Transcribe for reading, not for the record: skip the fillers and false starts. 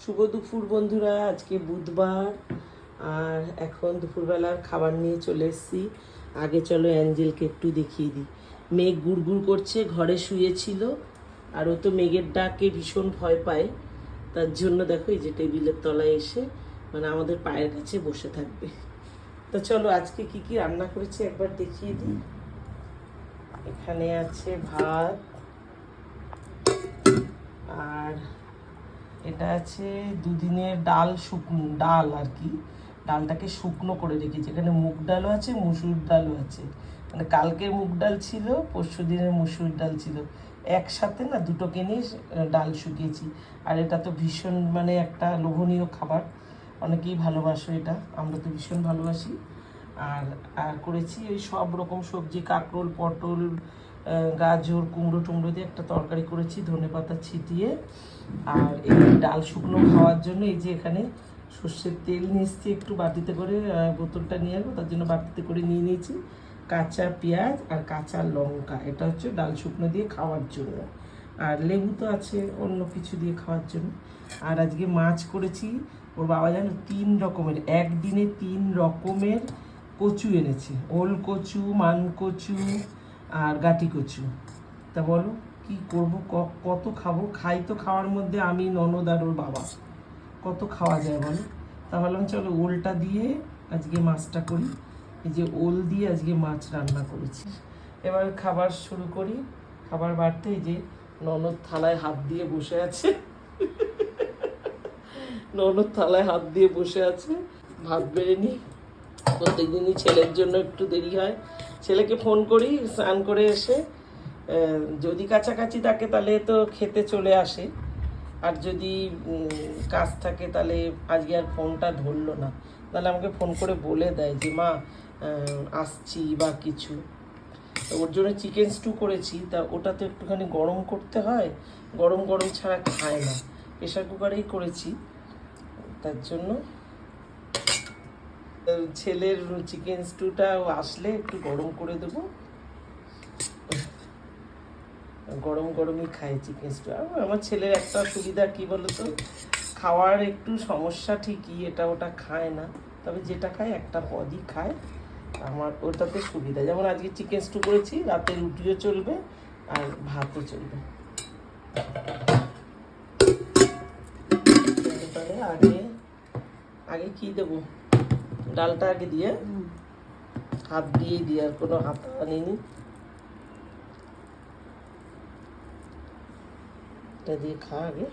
শুভ দুপুর বন্ধুরা। আজকে বুধবার আর এখন দুপুরবেলার খাবার নিয়ে চলে এসেছি। আগে চলো অ্যাঞ্জেলকে একটু দেখিয়ে দিই। মেঘ গুড়গুড় করছে, ঘরে শুয়েছিল আর ও তো মেঘের ডাকে ভীষণ ভয় পায়। তার জন্য দেখো এই যে টেবিলের তলায় এসে মানে আমাদের পায়ের কাছে বসে থাকবে। তো চলো আজকে কি কি রান্না করেছি একবার দেখিয়ে দিই। এখানে আছে ভাত, আর এটা আছে দুদিনের ডাল, শুকনো ডাল আর কি। ডালটাকে শুকনো করে রেখেছি। এখানে মুগ ডালও আছে, মুসুর ডালও আছে। মানে কালকের মুগ ডাল ছিল, পরশু দিনের মুসুর ডাল ছিল, একসাথে না দুটোকে নিয়ে ডাল শুকিয়েছি। আর এটা তো ভীষণ মানে একটা লোভনীয় খাবার, অনেকেই ভালোবাসো এটা, আমরা তো ভীষণ ভালোবাসি। আর আর করেছি ওই সব রকম সবজি, কাঁকরোল, পটল, গাজর, কুমড়ো টুমড়ো দিয়ে একটা তরকারি করেছি ধনেপাতা ছিটিয়ে। আর এই ডাল শুকনো খাওয়ার জন্য এই যে এখানে সর্ষের তেল নিয়ে এসেছি একটু বাটিতে করে, বোতলটা নিয়ে আসবো তার জন্য বাটিতে করে নিয়ে নিয়েছি। কাঁচা পেঁয়াজ আর কাঁচা লঙ্কা, এটা হচ্ছে ডাল শুকনো দিয়ে খাওয়ার জন্য। আর লেবু তো আছে অন্য কিছু দিয়ে খাওয়ার জন্য। আর আজকে মাছ করেছি। ওর বাবা জানো 3 রকমের, একদিনে 3 রকমের কচু এনেছে। ওল কচু, মান কচু আর গাটি কচু। তা বলো কি করব, কত খাবো? খাই তো খাওয়ার মধ্যে আমি, ননদ আর ওর বাবা, কত খাওয়া যায় বলো? তা ভাবলাম চলো ওলটা দিয়ে আজকে মাছটা করি। এই যে ওল দিয়ে আজকে মাছ রান্না করেছি। এবার খাবার শুরু করি। খাবার বাড়তে এই যে ননদ থালায় হাত দিয়ে বসে আছে। ননদ থালায় হাত দিয়ে বসে আছে। ভাত বেড়ে নি। প্রত্যেকদিনই ছেলের জন্য একটু দেরি হয়। ছেলেকে ফোন করি, স্নান করে এসে যদি কাছাকাছি থাকে তাহলে তো খেতে চলে আসে, আর যদি কাজ থাকে তাহলে আজকে আর ফোনটা ধরলো না, তাহলে আমাকে ফোন করে বলে দেয় যে মা আসছি বা কিছু। ওর জন্য চিকেন স্টু করেছি, তা ওটা তো একটুখানি গরম করতে হয়, গরম গরম ছাড়া খায় না। প্রেশার কুকারেই করেছি, তার জন্য ছেলের চিকেন স্টুটা আসলে একটু গরম করে দেবো। গরম গরমই খায় চিকেন স্টু। আমার ছেলের একটা সুবিধা কি বলতো, খাওয়ার একটু সমস্যা ঠিকই, এটা ওটা খায় না, তবে যেটা খায় একটা পদই খায়। আমার ওটাতে সুবিধা, যেমন আজকে চিকেন স্টু করেছি, রাতে রুটিও চলবে আর ভাতও চলবে। তাহলে আগে আগে কি দেবো, ডালটা আগে দিয়ে, হাত দিয়েই দিয়ে, আর কোনো হাত আনিনি। এটা দিয়ে খা আগে।